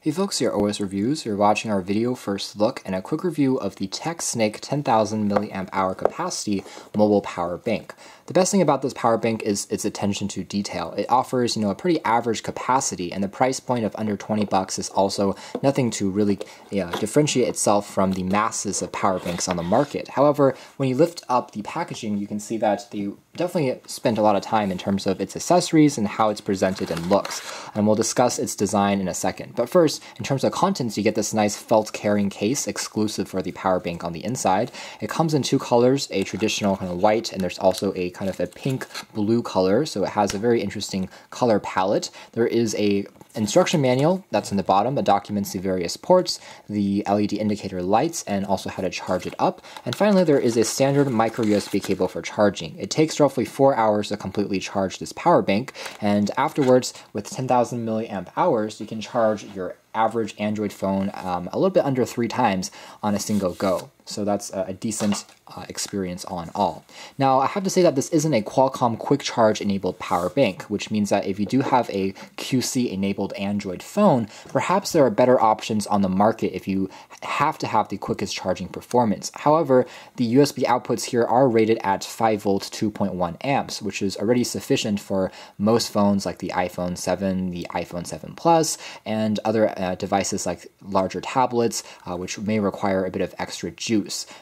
Hey folks, your OS Reviews. You're watching our video first look and a quick review of the TechSnake 10,000 milliamp hour capacity mobile power bank. The best thing about this power bank is its attention to detail. It offers, a pretty average capacity, and the price point of under 20 bucks is also nothing to really differentiate itself from the masses of power banks on the market. However, when you lift up the packaging, you can see that they definitely spent a lot of time in terms of its accessories and how it's presented and looks. And we'll discuss its design in a second. But first, in terms of contents, you get this nice felt carrying case exclusive for the power bank on the inside. It comes in two colors, a traditional kind of white, and there's also a kind of a pink blue color, so it has a very interesting color palette. There is a instruction manual that's in the bottom that documents the various ports, the LED indicator lights, and also how to charge it up. And finally, there is a standard micro USB cable for charging. It takes roughly 4 hours to completely charge this power bank, and afterwards, with 10,000 milliamp hours, you can charge your average Android phone a little bit under 3 times on a single go. So that's a decent experience all in all. Now, I have to say that this isn't a Qualcomm Quick Charge enabled power bank, which means that if you do have a QC enabled Android phone, perhaps there are better options on the market if you have to have the quickest charging performance. However, the USB outputs here are rated at 5 volts 2.1 amps, which is already sufficient for most phones like the iPhone 7, the iPhone 7 Plus, and other devices like larger tablets, which may require a bit of extra juice.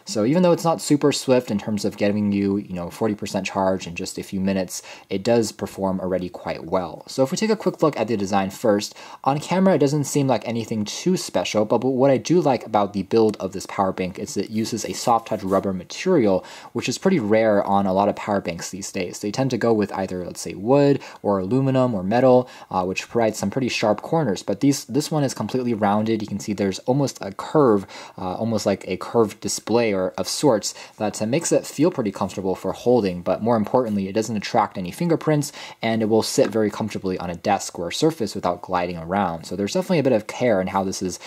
So even though it's not super swift in terms of getting you, 40% charge in just a few minutes, it does perform already quite well. So if we take a quick look at the design first, on camera it doesn't seem like anything too special, but what I do like about the build of this power bank is it uses a soft touch rubber material, which is pretty rare on a lot of power banks these days. They tend to go with either, let's say, wood or aluminum or metal, which provides some pretty sharp corners, but this one is completely rounded. You can see there's almost a curve, almost like a curved display or of sorts that makes it feel pretty comfortable for holding, but more importantly, it doesn't attract any fingerprints, and it will sit very comfortably on a desk or a surface without gliding around. So there's definitely a bit of care in how this is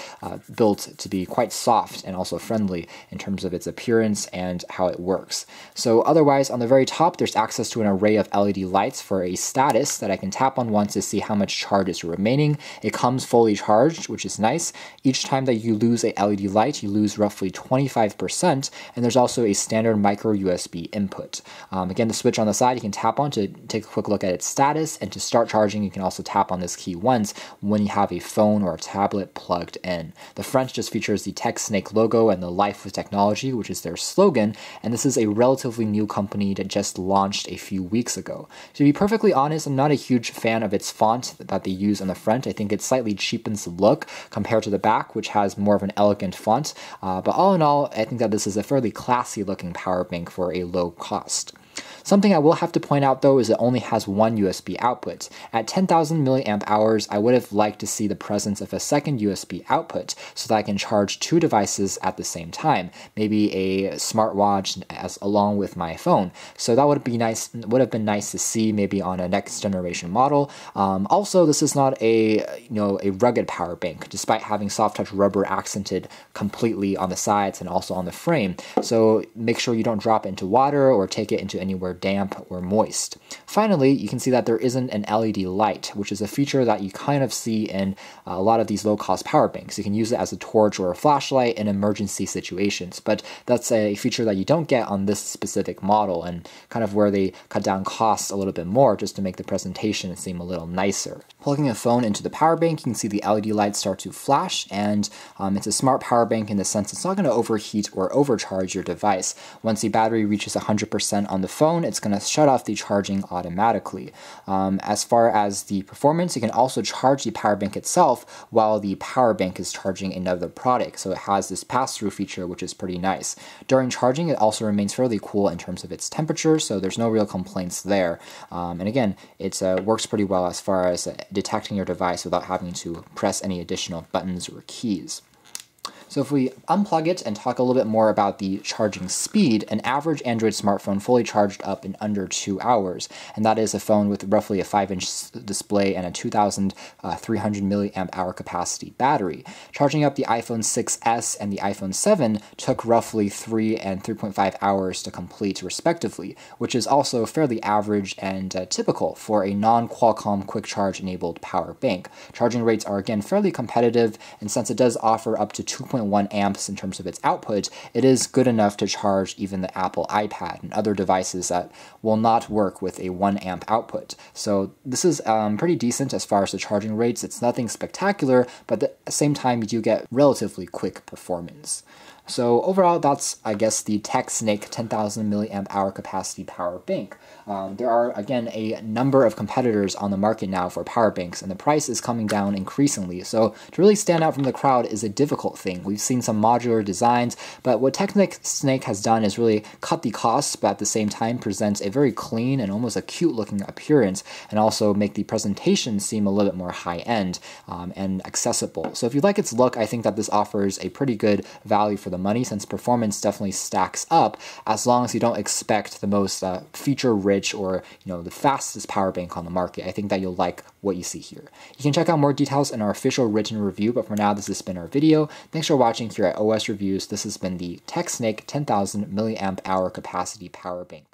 built to be quite soft and also friendly in terms of its appearance and how it works. So otherwise, on the very top, there's access to an array of LED lights for a status that I can tap on once to see how much charge is remaining. It comes fully charged, which is nice. Each time that you lose a LED light, you lose roughly 25%, and there's also a standard micro USB input. Again, the switch on the side you can tap on to take a quick look at its status, and to start charging you can also tap on this key once when you have a phone or a tablet plugged in. The front just features the TechSnake logo and the Life with Technology, which is their slogan, and this is a relatively new company that just launched a few weeks ago. To be perfectly honest, I'm not a huge fan of its font that they use on the front. I think it slightly cheapens the look compared to the back, which has more of an elegant font, but all in all, I think that this is a fairly classy looking power bank for a low cost. Something I will have to point out though is it only has one USB output. At 10,000 milliamp hours, I would have liked to see the presence of a second USB output so that I can charge 2 devices at the same time, maybe a smartwatch along with my phone. So that would have been nice to see maybe on a next generation model. Also, this is not a rugged power bank, despite having soft touch rubber accented completely on the sides and also on the frame. So make sure you don't drop it into water or take it into anywhere damp or moist. Finally, you can see that there isn't an LED light, which is a feature that you kind of see in a lot of these low-cost power banks. You can use it as a torch or a flashlight in emergency situations, but that's a feature that you don't get on this specific model, and kind of where they cut down costs a little bit more just to make the presentation seem a little nicer. Plugging a phone into the power bank, you can see the LED lights start to flash, and it's a smart power bank in the sense it's not going to overheat or overcharge your device. Once the battery reaches 100% on the phone, it's going to shut off the charging automatically. As far as the performance, you can also charge the power bank itself while the power bank is charging another product, so it has this pass-through feature, which is pretty nice. During charging, it also remains fairly cool in terms of its temperature, so there's no real complaints there. And again, it works pretty well as far as detecting your device without having to press any additional buttons or keys. So if we unplug it and talk a little bit more about the charging speed, an average Android smartphone fully charged up in under 2 hours, and that is a phone with roughly a 5-inch display and a 2,300 milliamp hour capacity battery. Charging up the iPhone 6s and the iPhone 7 took roughly 3 and 3.5 hours to complete respectively, which is also fairly average and typical for a non-Qualcomm quick charge enabled power bank. Charging rates are again fairly competitive, and since it does offer up to 2.1 amps in terms of its output, it is good enough to charge even the Apple iPad and other devices that will not work with a 1 amp output. So this is pretty decent as far as the charging rates. It's nothing spectacular, but at the same time you do get relatively quick performance. So overall, that's, I guess, the TechSnake 10,000 milliamp hour capacity power bank. There are, again, a number of competitors on the market now for power banks, and the price is coming down increasingly. So to really stand out from the crowd is a difficult thing. We've seen some modular designs, but what TechSnake has done is really cut the costs, but at the same time presents a very clean and almost a cute-looking appearance, and also make the presentation seem a little bit more high-end and accessible. So if you like its look, I think that this offers a pretty good value for the money, since performance definitely stacks up as long as you don't expect the most feature-rich or the fastest power bank on the market. I think that you'll like what you see here. You can check out more details in our official written review, but for now, this has been our video. Thanks for watching here at OS Reviews. This has been the TechSnake 10,000 milliamp hour capacity power bank.